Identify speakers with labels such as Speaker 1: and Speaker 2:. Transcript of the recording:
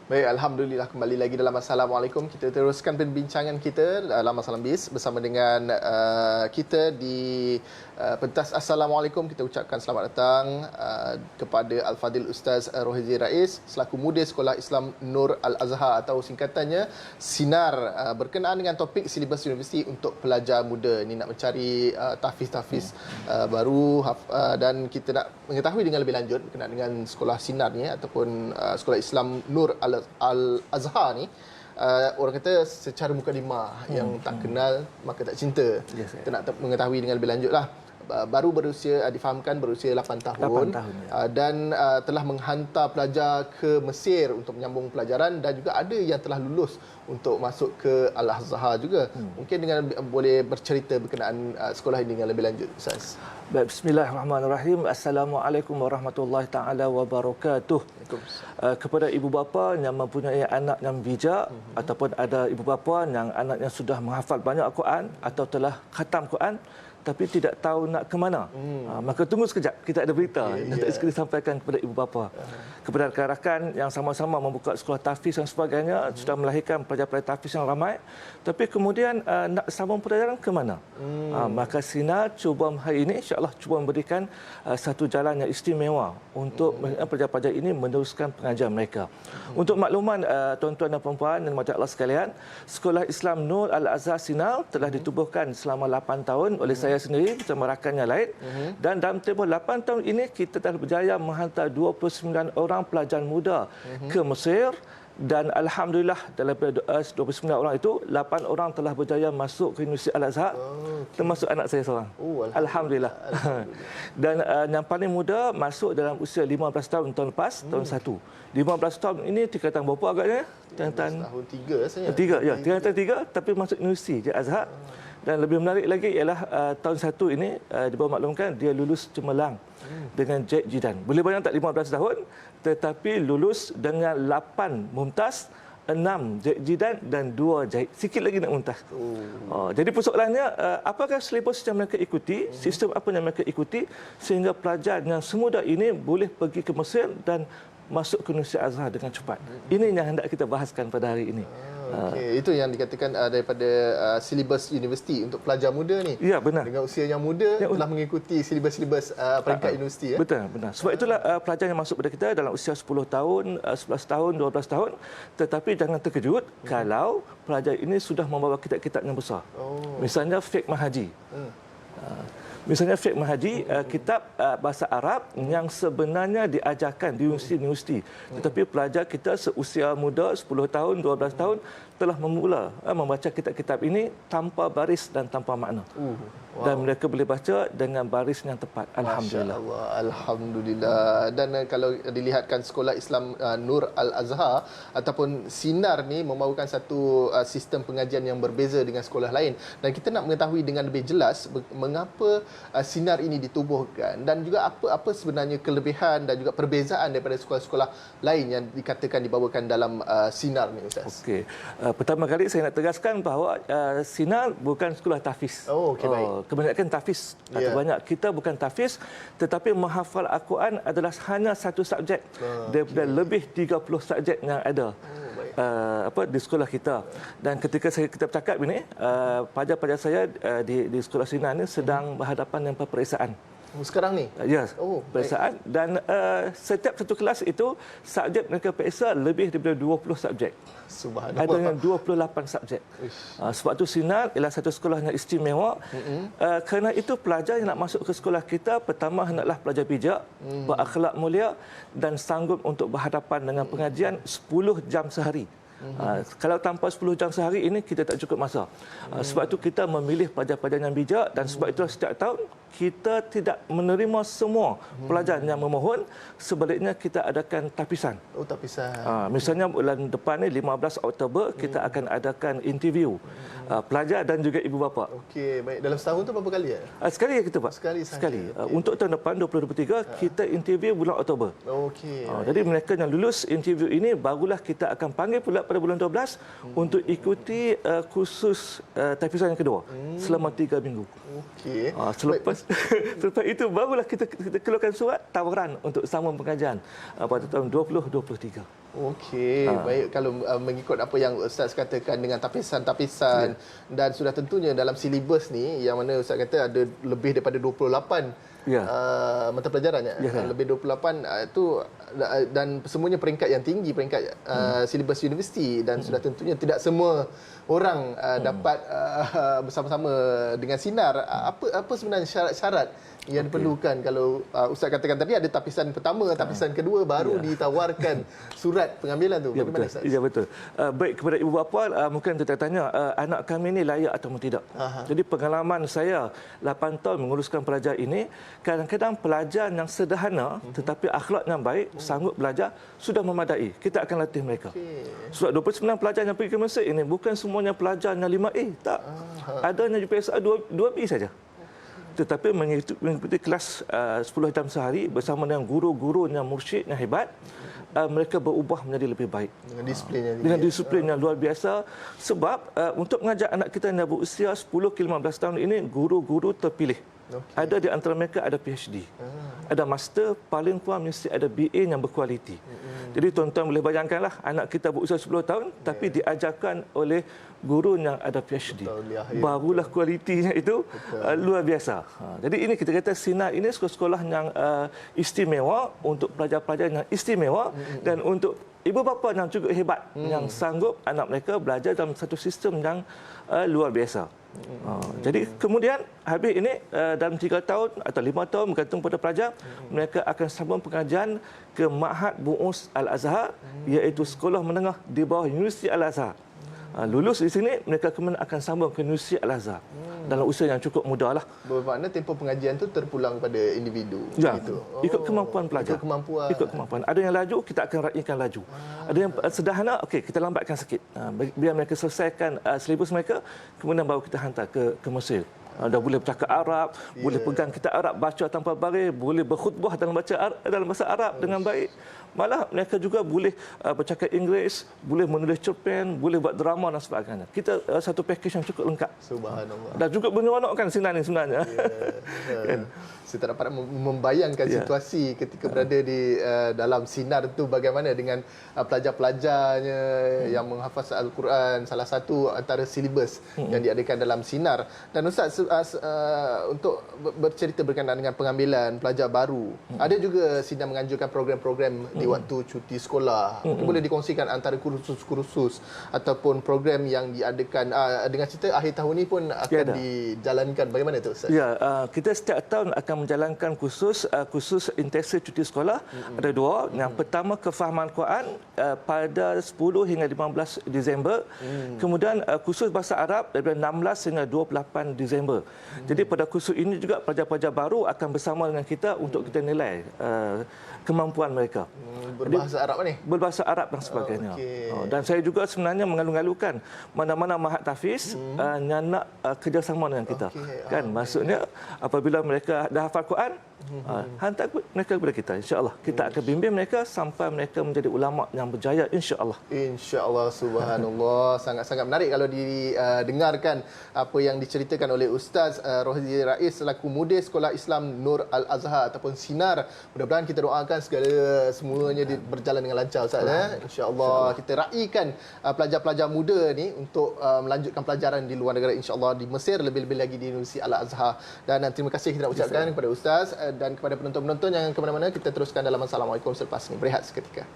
Speaker 1: Baik, Alhamdulillah kembali lagi dalam Assalamualaikum. Kita teruskan perbincangan kita dalam Masalam Bis bersama dengan kita di pentas Assalamualaikum. Kita ucapkan selamat datang kepada Al-Fadhil Ustaz Rohizi Rais selaku Mudir Sekolah Islam Nur Al-Azhar atau singkatannya SINAR, berkenaan dengan topik silibus universiti untuk pelajar muda. Ini nak mencari tahfiz-tahfiz baru dan kita nak mengetahui dengan lebih lanjut berkenaan dengan sekolah SINAR ni ataupun Sekolah Islam Nur Al-Azhar ni. Orang kata secara mukadimah yang tak kenal maka tak cinta. Kita nak mengetahui dengan lebih lanjut lah. Baru berusia, difahamkan berusia 8 tahun,
Speaker 2: 8 tahun ya.
Speaker 1: Dan telah menghantar pelajar ke Mesir untuk menyambung pelajaran dan juga ada yang telah lulus untuk masuk ke Al-Azhar juga. Mungkin dengan boleh bercerita berkenaan sekolah ini dengan lebih lanjut, Ustaz.
Speaker 2: Baik, bismillahirrahmanirrahim. Assalamualaikum warahmatullahi taala wabarakatuh. Kepada ibu bapa yang mempunyai anak yang bijak ataupun ada ibu bapa yang anaknya sudah menghafal banyak Al-Quran atau telah khatam Quran tapi tidak tahu nak ke mana. Maka tunggu sekejap, kita ada berita yang tak sekali sampaikan kepada ibu bapa. Kepada rakan-rakan yang sama-sama membuka sekolah tahfiz dan sebagainya, sudah melahirkan pelajar-pelajar tahfiz yang ramai, tapi kemudian nak sambung pelajaran ke mana? Maka SINAR cuba hari ini insya-Allah cuba memberikan satu jalan yang istimewa untuk pelajar-pelajar ini meneruskan pengajian mereka. Untuk makluman tuan-tuan dan puan-puan dan majlis Allah sekalian, Sekolah Islam Nur Al-Azhar SINAR telah ditubuhkan selama 8 tahun oleh saya sendiri bersama rakan yang lain, dan dalam tempoh 8 tahun ini kita telah berjaya menghantar 29 orang pelajar muda ke Mesir, dan alhamdulillah dalam 29 orang itu 8 orang telah berjaya masuk ke Universiti Al-Azhar, termasuk anak saya seorang. Alhamdulillah. Dan yang paling muda masuk dalam usia 15 tahun tahun lepas, tahun 1. 15 tahun ini tingkatan berapa agaknya?
Speaker 1: Tingkatan tahun 3 rasanya.
Speaker 2: 3 ya, tingkatan 3 tapi masuk Universiti Al-Azhar. Dan lebih menarik lagi ialah tahun 1 ini dimaklumkan dia lulus cemerlang dengan Jaid Jidan. Boleh bayang tak 15 tahun tetapi lulus dengan 8 mumtaz, 6 Jaid Jidan dan 2 Jaid. Sikit lagi nak mumtaz. Jadi persoalannya apakah silibus yang mereka ikuti, sistem apa yang mereka ikuti sehingga pelajar yang semuda ini boleh pergi ke Mesir dan masuk ke Universiti Al-Azhar dengan cepat. Ini yang hendak kita bahaskan pada hari ini.
Speaker 1: Okey, itu yang dikatakan daripada silibus universiti untuk pelajar muda ni.
Speaker 2: Ya, benar.
Speaker 1: Dengan usia yang muda telah mengikuti silibus-silibus peringkat universiti.
Speaker 2: Betul, benar. Sebab itulah pelajar yang masuk pada kita dalam usia 10 tahun, 11 tahun, 12 tahun. Tetapi jangan terkejut kalau pelajar ini sudah membawa kitab-kitab yang besar. Misalnya Fiqh Mahaji. Misalnya Fiqh Mahaji, kitab bahasa Arab yang sebenarnya diajarkan di universiti-universiti. Tetapi pelajar kita seusia muda, 10 tahun, 12 tahun, telah memula membaca kitab-kitab ini tanpa baris dan tanpa makna. Dan mereka boleh baca dengan baris yang tepat. Alhamdulillah.
Speaker 1: Masya Allah, Alhamdulillah. Dan kalau dilihatkan Sekolah Islam Nur Al-Azhar ataupun SINAR ni membawakan satu sistem pengajian yang berbeza dengan sekolah lain. Dan kita nak mengetahui dengan lebih jelas mengapa SINAR ini ditubuhkan dan juga apa sebenarnya kelebihan dan juga perbezaan daripada sekolah-sekolah lain yang dikatakan dibawakan dalam SINAR ni, Ustaz.
Speaker 2: Okey. Pertama kali saya nak tegaskan bahawa SINAR bukan sekolah tahfiz.
Speaker 1: Okey, baik.
Speaker 2: Kebanyakan tahfiz atau banyak kita bukan tahfiz, tetapi menghafal Al-Quran adalah hanya satu subjek daripada lebih 30 subjek yang ada di sekolah kita. Dan ketika kita bercakap ini, pelajar-pelajar saya di sekolah SINAR ini sedang berhadapan dengan peperiksaan.
Speaker 1: Sekarang ni?
Speaker 2: Ya, peperiksaan. Dan setiap satu kelas itu subjek mereka periksa lebih daripada 20 subjek.
Speaker 1: Subhanallah.
Speaker 2: Ada yang 28 subjek. Sebab itu SINAR ialah satu sekolah yang istimewa. Kerana itu pelajar yang nak masuk ke sekolah kita pertama hendaklah pelajar bijak, berakhlak mulia dan sanggup untuk berhadapan dengan pengajian 10 jam sehari. Kalau tanpa 10 jam sehari ini kita tak cukup masa. Sebab itu kita memilih pelajar-pelajar yang bijak dan sebab itu setiap tahun kita tidak menerima semua pelajar yang memohon, sebaliknya kita adakan tapisan.
Speaker 1: Tapisan.
Speaker 2: Misalnya bulan depan ni 15 Oktober kita akan adakan interview pelajar dan juga ibu bapa.
Speaker 1: Okey, baik. Dalam setahun tu berapa kali ya?
Speaker 2: Sekali ya kita, Pak.
Speaker 1: Sekali sahaja.
Speaker 2: Sekali. Untuk tahun depan 2023 kita interview bulan Oktober.
Speaker 1: Okey.
Speaker 2: Jadi mereka yang lulus interview ini barulah kita akan panggil pula start pada bulan 12 untuk ikuti kursus tahfidzan yang kedua selama 3 minggu.
Speaker 1: Okey.
Speaker 2: Selepas itu barulah kita keluarkan surat tawaran untuk sambung pengajian pada tahun 2023.
Speaker 1: Okey, baik. Kalau mengikut apa yang Ustaz katakan dengan tapisan-tapisan dan sudah tentunya dalam silibus ni yang mana Ustaz kata ada lebih daripada 28 mata pelajarannya. Lebih 28 itu dan semuanya peringkat yang tinggi, peringkat silibus universiti dan sudah tentunya tidak semua orang dapat bersama-sama dengan sinar. Apa sebenarnya syarat-syarat yang diperlukan? Kalau Ustaz katakan tadi ada tapisan pertama, tapisan kedua baru ditawarkan surat pengambilan tu. Bagaimana Ustaz?
Speaker 2: Ya, betul. Baik, kepada ibu bapa mungkin tanya anak kami ni layak atau tidak. Jadi pengalaman saya 8 tahun menguruskan pelajar ini, kadang-kadang pelajar yang sederhana tetapi akhlak yang baik, sanggup belajar, sudah memadai. Kita akan latih mereka. Sebab 29 pelajar yang pergi ke Mesir ini bukan semuanya pelajar yang 5A, tak. Adanya UPSA 2B saja. Tetapi mengikuti kelas 10 jam sehari bersama dengan guru-guru yang mursyid yang hebat, mereka berubah menjadi lebih baik. Dengan disiplin yang luar biasa. Sebab untuk mengajar anak kita yang berusia 10 ke 15 tahun ini, guru-guru terpilih. Ada di antara mereka ada PhD. Ada master, paling kurang mesti ada BA yang berkualiti. Jadi tuan-tuan boleh bayangkanlah anak kita berusia 10 tahun tapi diajarkan oleh guru yang ada PhD. Barulah kualitinya itu luar biasa. Jadi ini kita kata Sinar ini sekolah-sekolah yang istimewa untuk pelajar-pelajar yang istimewa dan untuk ibu bapa yang juga hebat yang sanggup anak mereka belajar dalam satu sistem yang luar biasa. Jadi kemudian habis ini dalam 3 tahun atau 5 tahun bergantung pada pelajar, mereka akan sambung pengajian ke Ma'had Bu'us Al-Azhar, iaitu sekolah menengah di bawah Universiti Al-Azhar. Lulus di sini, mereka kemudian akan sambung ke Universiti Al-Azhar dalam usia yang cukup muda lah.
Speaker 1: Bermakna tempoh pengajian itu terpulang pada individu.
Speaker 2: Ya, ikut kemampuan pelajar. Ikut kemampuan. Ada yang laju, kita akan raikan laju. Ada yang sederhana, okey, kita lambatkan sikit. Biar mereka selesaikan silibus mereka, kemudian baru kita hantar ke Mesir. Dah boleh bercakap Arab, boleh pegang kitab Arab, baca tanpa baris, boleh berkhutbah dalam bahasa Arab dengan baik. Malah mereka juga boleh bercakap Inggeris, boleh menulis cerpen, boleh buat drama dan sebagainya. Kita satu package yang cukup lengkap.
Speaker 1: Subhanallah.
Speaker 2: Dan juga menyeronokkan Sinar ni sebenarnya.
Speaker 1: Kan? Saya tak dapat membayangkan situasi ketika berada di dalam Sinar itu bagaimana dengan pelajar-pelajarnya yang menghafaz Al-Quran, salah satu antara silibus yang diadakan dalam Sinar. Dan Ustaz, untuk bercerita berkenaan dengan pengambilan pelajar baru, ada juga Sinar menganjurkan program-program di waktu cuti sekolah. Mungkin boleh dikongsikan antara kursus-kursus ataupun program yang diadakan dengan cerita akhir tahun ini pun akan dijalankan. Bagaimana itu Ustaz?
Speaker 2: Ya, kita setiap tahun akan menjalankan khusus intensif cuti sekolah. Ada 2. Yang pertama kefahaman Quran pada 10 hingga 15 Disember. Kemudian khusus bahasa Arab daripada 16 hingga 28 Disember. Jadi pada khusus ini juga pelajar-pelajar baru akan bersama dengan kita untuk kita nilai kemampuan mereka.
Speaker 1: Berbahasa Arab ni?
Speaker 2: Berbahasa Arab dan sebagainya. Dan saya juga sebenarnya mengalu-alukan mana-mana mahat tahfiz yang nak kerjasama dengan kita. Kan? Maksudnya apabila mereka dah hafal Quran, hantar mereka kepada kita. InsyaAllah kita akan bimbing mereka sampai mereka menjadi ulama yang berjaya, insyaAllah.
Speaker 1: InsyaAllah, subhanallah. Sangat-sangat menarik kalau didengarkan apa yang diceritakan oleh Ustaz Rohzi Rais selaku mudir Sekolah Islam Nur Al-Azhar ataupun Sinar. Mudah-mudahan kita doakan semuanya berjalan dengan lancar Ustaz. InsyaAllah kita raikan pelajar-pelajar muda ni untuk melanjutkan pelajaran di luar negara, insyaAllah di Mesir, lebih-lebih lagi di Universiti Al-Azhar. Dan terima kasih kita nak ucapkan kepada Ustaz dan kepada penonton-penonton. Jangan ke mana-mana, kita teruskan dalam Assalamualaikum selepas ini. Berehat seketika.